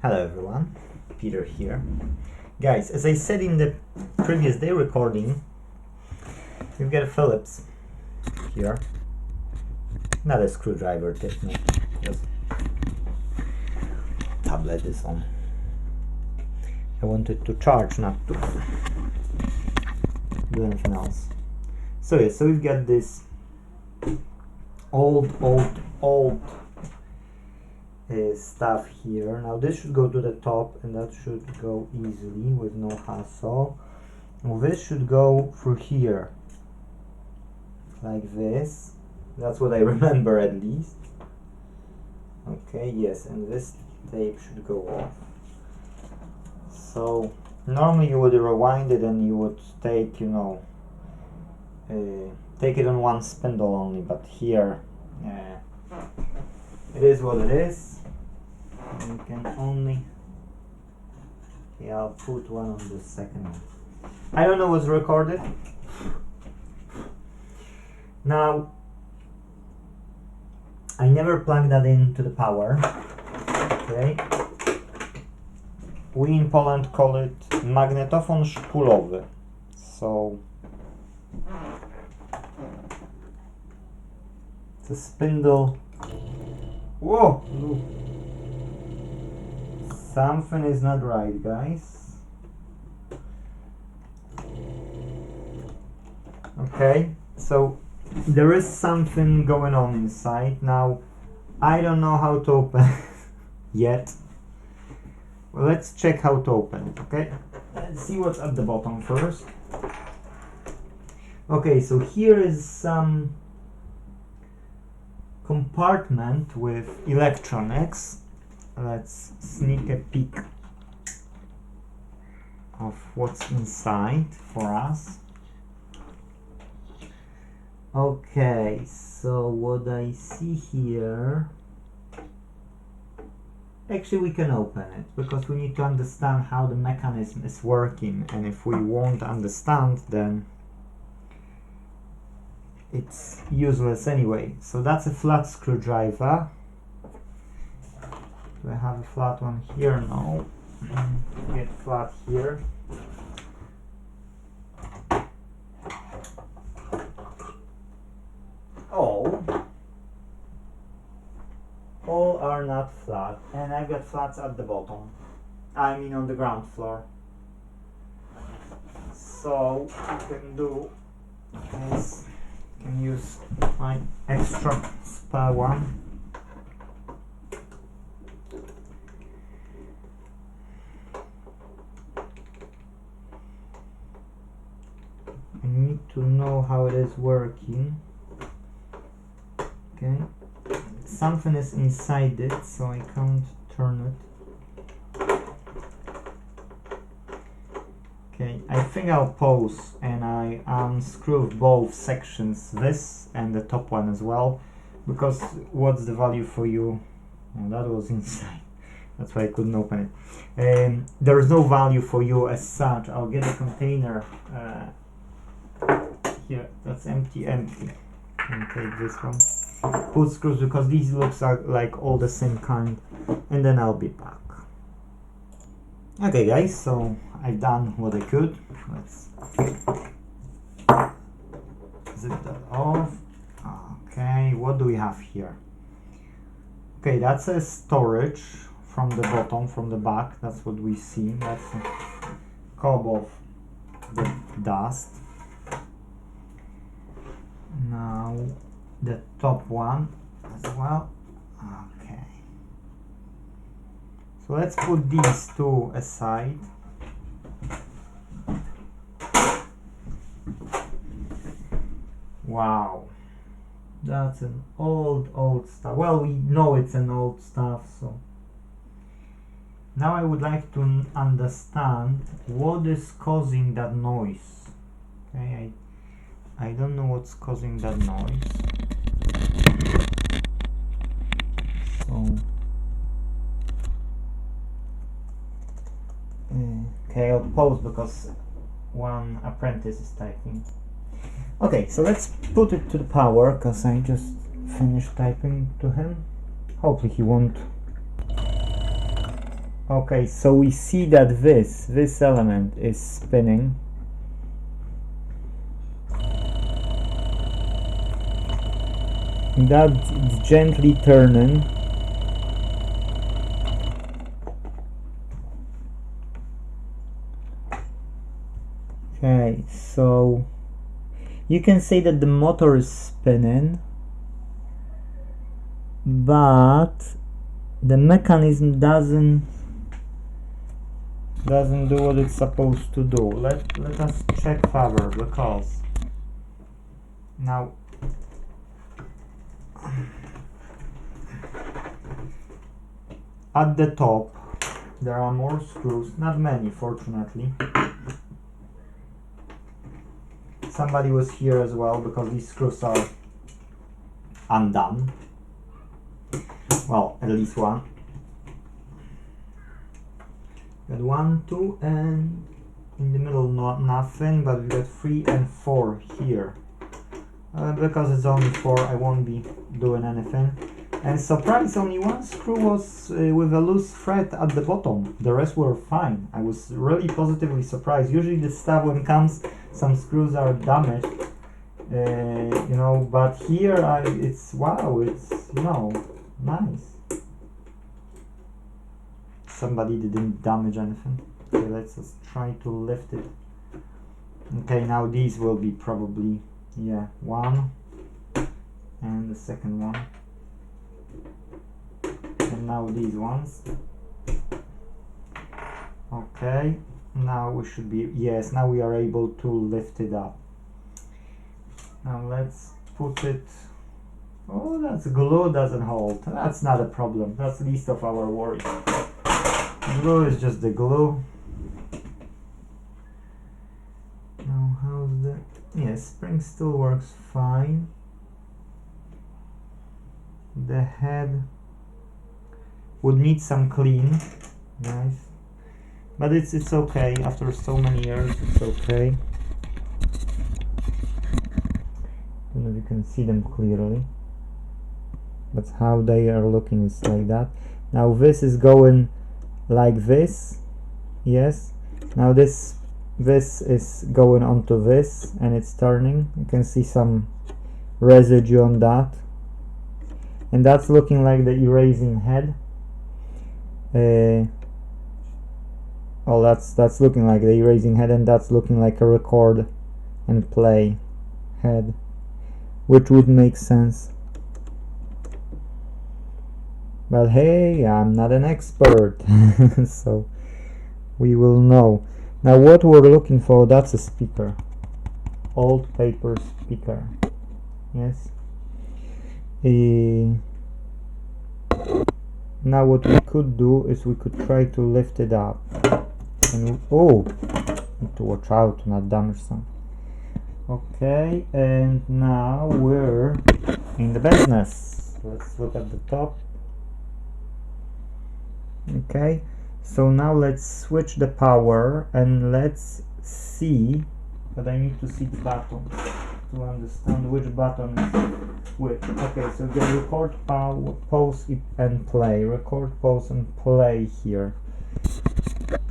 Hello everyone, Peter here. Guys, as I said in the previous day recording, we've got a Phillips here. Not a screwdriver tip, no, just tablet is on. I wanted to charge, not to do anything else. So yeah, so we've got this old stuff here. Now this should go to the top and that should go easily with no hassle. Now this should go through here like this. That's what I remember at least. Okay, yes, and this tape should go off. So normally you would rewind it and you would take, you know, take it on one spindle only, but here it is what it is. You can only, yeah, I'll put one on the second one. I don't know what's recorded. Now, I never plug that into the power, okay? We in Poland call it magnetofon szpulowy. So, it's a spindle. Whoa! Look. Something is not right, guys. Okay, so there is something going on inside. Now, I don't know how to open it yet. Well, let's check how to open it, okay? Let's see what's at the bottom first. Okay, so here is some compartment with electronics. Let's sneak a peek of what's inside for us. Okay, so what I see here, actually we can open it because we need to understand how the mechanism is working, and if we won't understand, then it's useless anyway. So that's a flat screwdriver. Do I have a flat one here? No. Get flat here. Oh. All are not flat. And I've got flats at the bottom. I mean on the ground floor. So what you can do is you can use my extra spare one. I need to know how it is working. Okay, something is inside it, so I can't turn it. Okay, I think I'll pause and I unscrew both sections, this and the top one as well, because what's the value for you? Oh, that was inside. That's why I couldn't open it. There is no value for you as such. I'll get a container. Here, that's empty. And take this one. Put screws because these looks like all the same kind, and then I'll be back. Okay, guys, so I've done what I could. Let's zip that off. Okay, what do we have here? Okay, that's a storage from the bottom, from the back. That's what we see. That's a cob of the dust. Now the top one as well. Okay, so let's put these two aside. Wow, that's an old stuff. Well, we know it's an old stuff, so now I would like to understand what is causing that noise. Okay, I don't know what's causing that noise. So, okay, I'll pause because one apprentice is typing. Okay, so let's put it to the power because I just finished typing to him. Hopefully he won't Okay, so we see that this element is spinning. That's gently turning. Okay, so you can say that the motor is spinning, but the mechanism doesn't do what it's supposed to do. Let us check further, because now at the top there are more screws, not many fortunately. Somebody was here as well, because these screws are undone. Well, at least one. Got 1, 2, and in the middle nothing, but we got 3 and 4 here. Because it's only 4, I won't be doing anything. And surprise, only one screw was with a loose thread at the bottom. The rest were fine. I was really positively surprised. Usually the stuff when it comes, some screws are damaged, you know, but here it's wow, it's, you know, nice. Somebody didn't damage anything. Okay, let's just try to lift it. Okay, now these will be probably, yeah, one and the second one, and now these ones. Okay, now we should be, yes, now we are able to lift it up. Now let's put it. Oh, that's glue doesn't hold. That's not a problem. That's least of our worries. Glue is just the glue. Now how's the, yes, spring still works fine. The head would need some clean, nice, but it's okay. After so many years, it's okay. I don't know if you can see them clearly, but how they are looking is like that. Now this is going like this, yes. Now this is going onto this, and it's turning. You can see some residue on that, and that's looking like the erasing head. Well, that's looking like the erasing head, and that's looking like a record and play head, which would make sense. But hey, I'm not an expert, so we will know. Now what we're looking for, that's a speaker. Old paper speaker. Yes. Now what we could do is we could try to lift it up. And oh, need to watch out to not damage some. Okay, and now we're in the business. Let's look at the top. Okay, so now let's switch the power and let's see, but I need to see the button to understand which button is which. Okay, so the record, pause and play, record, pause and play here.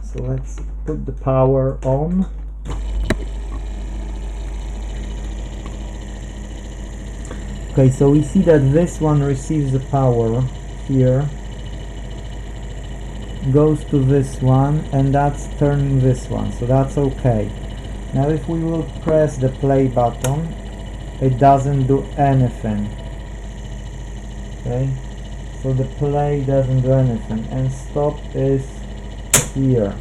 So let's put the power on. Okay, so we see that this one receives the power here, goes to this one, and that's turning this one, so that's okay. Now if we will press the play button, it doesn't do anything. Okay, so the play doesn't do anything, and stop is here.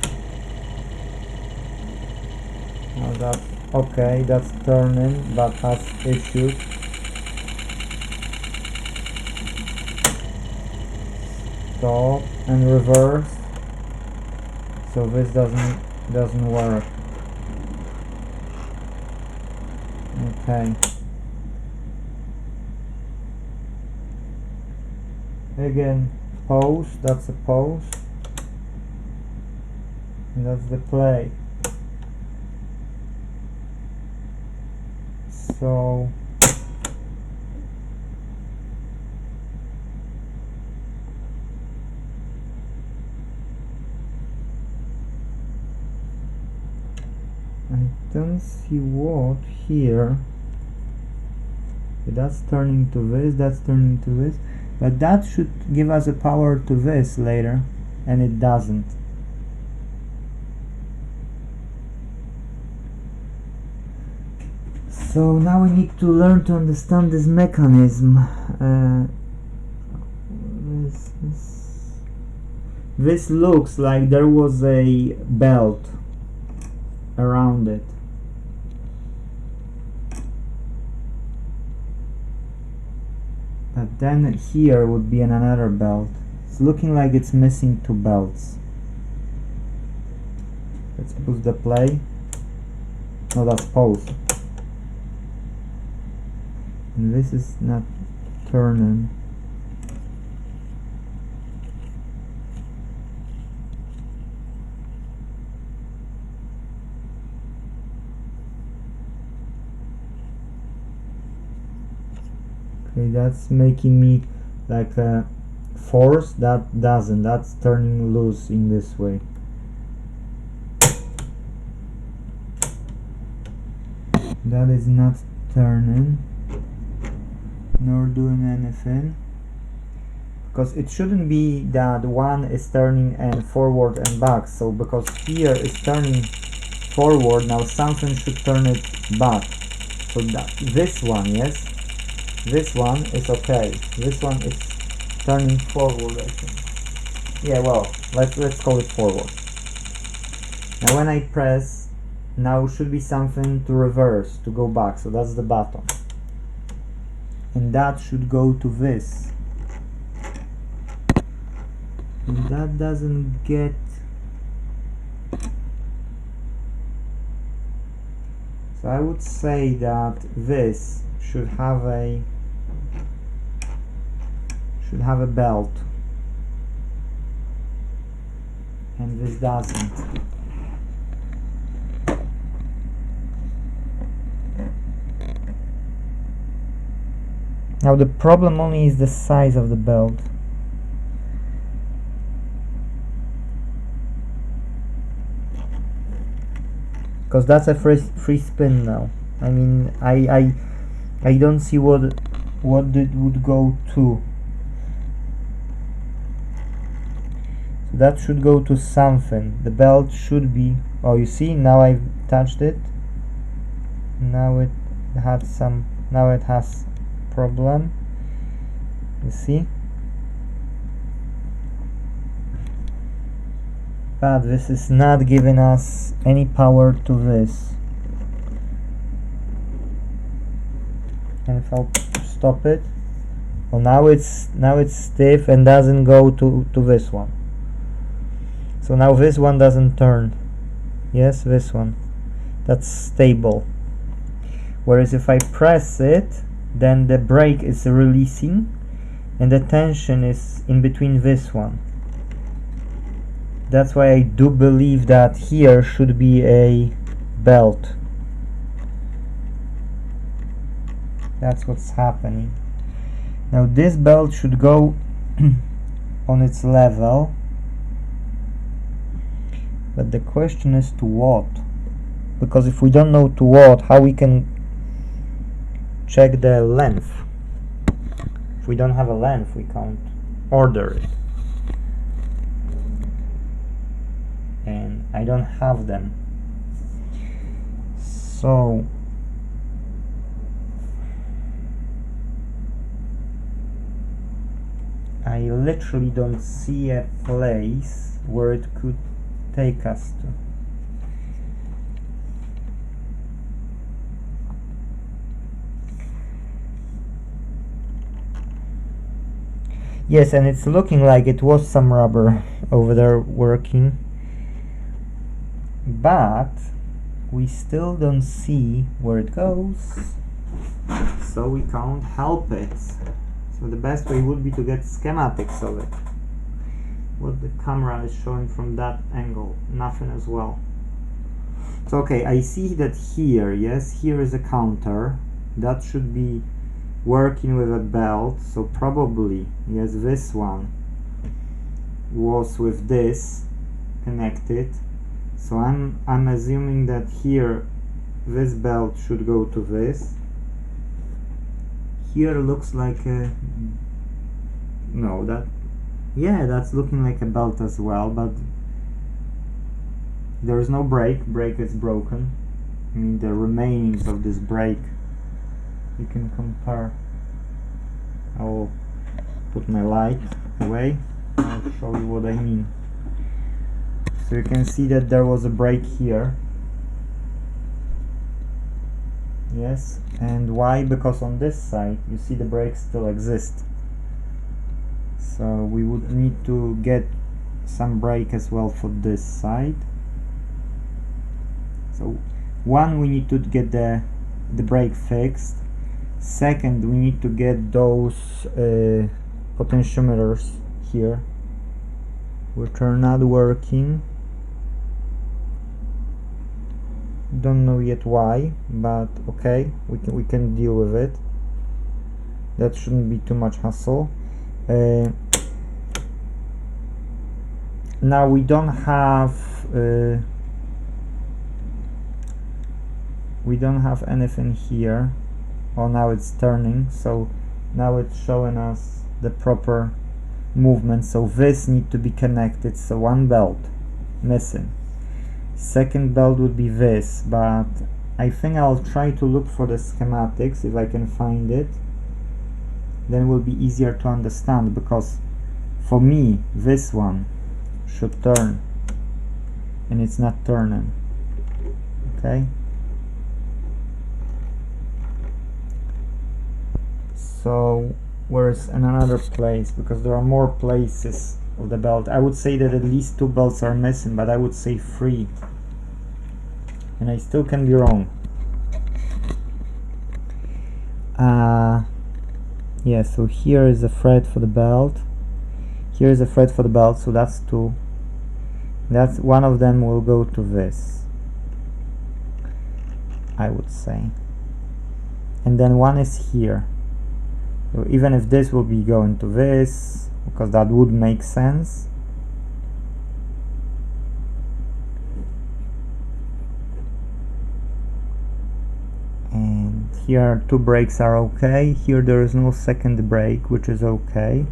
Now that's okay, that's turning but has issues. Stop and reverse, so this doesn't work. Okay, again pause, that's a pause, and that's the play. So I don't see what here. That's turning to this, that's turning to this, but that should give us a power to this later, and it doesn't. So now we need to learn to understand this mechanism. This looks like there was a belt around it. But then here would be another belt. It's looking like it's missing two belts. Let's push the play. No, that's pause. And this is not turning. Okay, that's making me like a force. That doesn't. That's turning loose in this way. That is not turning nor doing anything, because it shouldn't be that one is turning and forward and back. So because here is turning forward, now something should turn it back. So that this one, yes, this one is okay. This one is turning forward, I think. Yeah, well, let's call it forward. Now when I press, now should be something to reverse, to go back. So that's the button. And that should go to this. And that doesn't get... So I would say that this should have a belt, and this doesn't. Now the problem only is the size of the belt. Because that's a free spin now. I mean, I don't see what it would go to. So that should go to something. The belt should be... Oh, you see, now I've touched it. Now it had some... Now it has problem. You see? But this is not giving us any power to this. And if I'll stop it, well, now it's stiff and doesn't go to this one. So now this one doesn't turn. Yes, this one. That's stable. Whereas if I press it, then the brake is releasing and the tension is in between this one. That's why I do believe that here should be a belt. That's what's happening. Now this belt should go on its level, but the question is to what? Because if we don't know to what, how we can check the length? If we don't have a length, we can't order it. And I don't have them. So I literally don't see a place where it could take us to. Yes, and it's looking like it was some rubber over there working, but we still don't see where it goes, so we can't help it. So the best way would be to get schematics of it. What the camera is showing from that angle, nothing as well. So okay, I see that here, yes, here is a counter that should be working with a belt, so probably, yes, this one was with this connected, So I'm assuming that here this belt should go to this. Here looks like a, no, that, yeah, that's looking like a belt as well, but there is no brake is broken. I mean, the remainings of this brake, you can compare. I will put my light away, I'll show you what I mean. So you can see that there was a brake here. Yes, and why? Because on this side you see the brakes still exist, so we would need to get some brake as well for this side. So one, we need to get the brake fixed. Second, we need to get those potentiometers here, which are not working. Don't know yet why, but okay, we can deal with it. That shouldn't be too much hassle. Now we don't have anything here. Oh, now it's turning, so now it's showing us the proper movement. So this need to be connected, so one belt missing. Second belt would be this, but I think I'll try to look for the schematics if I can find it. Then it will be easier to understand, because for me this one should turn and it's not turning. Okay, so where's another place, because there are more places of the belt. I would say that at least 2 belts are missing, but I would say 3, and I still can be wrong. Yeah, so here is a thread for the belt, here is a thread for the belt, so that's 2. That's one of them will go to this, I would say, and then one is here. So even if this will be going to this, because that would make sense. And here 2 brakes are okay. Here there is no second brake, which is okay.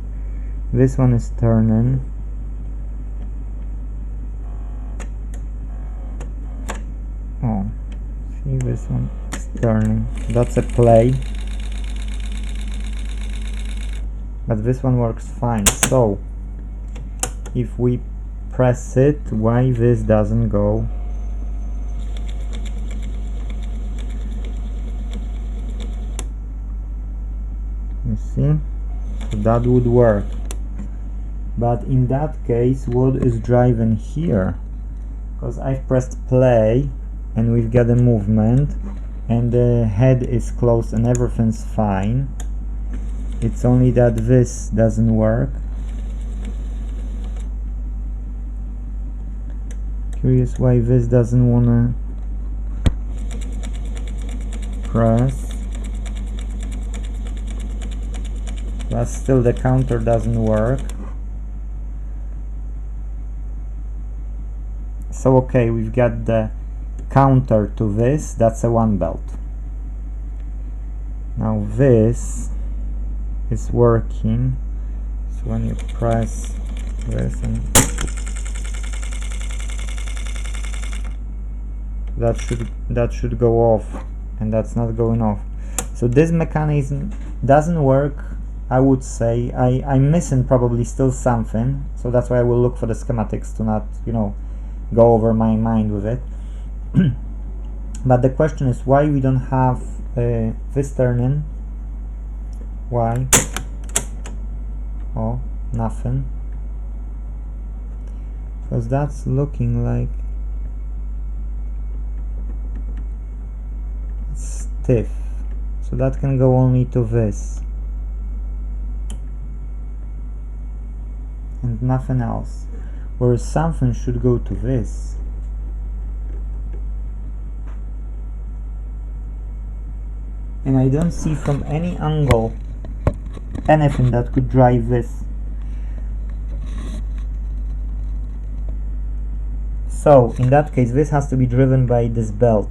This one is turning. Oh, see, this one is turning. That's a play. But this one works fine. So if we press it, why this doesn't go? You see, so that would work. But in that case, what is driving here? Because I've pressed play and we've got a movement and the head is closed and everything's fine. It's only that this doesn't work. Curious why this doesn't wanna press. But still the counter doesn't work. So okay, we've got the counter to this, that's a 1 belt. Now this is working, so when you press this, and that should go off, and that's not going off. So this mechanism doesn't work, I would say. I'm missing probably still something, so that's why I will look for the schematics to not, you know, go over my mind with it. But the question is why we don't have this turning. Why? Oh, nothing. Because that's looking like stiff, so that can go only to this and nothing else, whereas something should go to this. And I don't see from any angle anything that could drive this. So in that case this has to be driven by this belt,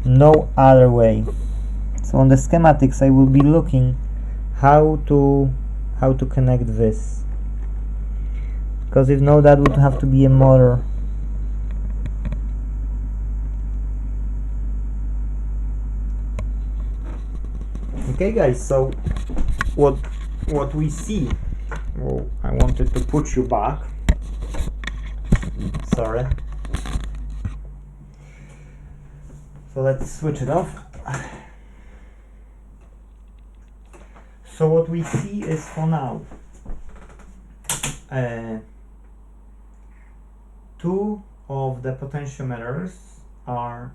no other way. So on the schematics I will be looking how to connect this, because if no, that would have to be a motor. Okay guys, so what we see, oh, I wanted to put you back, sorry, so let's switch it off. So what we see is, for now, two of the potentiometers are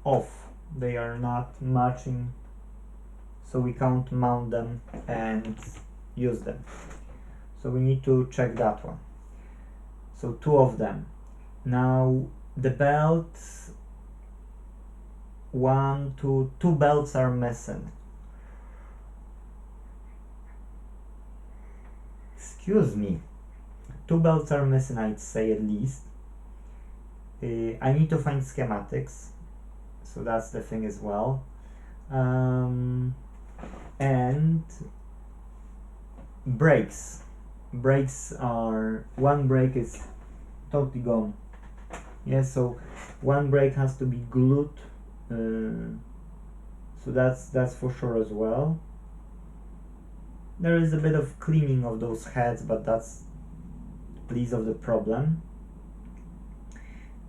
off, they are not matching, so we can't mount them and use them. So we need to check that one. So two of them. Now the belts, two belts are missing. Excuse me. Two belts are missing, I'd say, at least. I need to find schematics, so that's the thing as well. And brakes are, one brake is totally gone. Yeah, so one brake has to be glued, so that's for sure as well. There is a bit of cleaning of those heads, but that's least of the problem.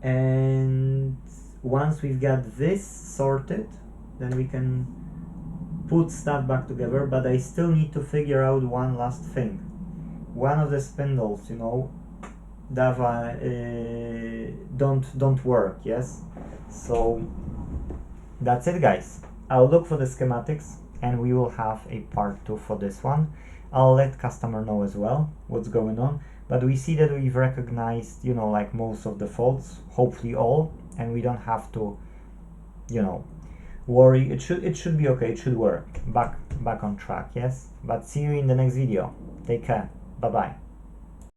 And once we've got this sorted, then we can put stuff back together, but I still need to figure out one last thing. One of the spindles, you know, that don't work, yes? So that's it guys. I'll look for the schematics and we will have a part 2 for this one. I'll let customer know as well what's going on, but we see that we've recognized, you know, like most of the faults, hopefully all, and we don't have to, you know, worry. It should be okay, it should work. Back on track, yes? But see you in the next video. Take care. Bye bye.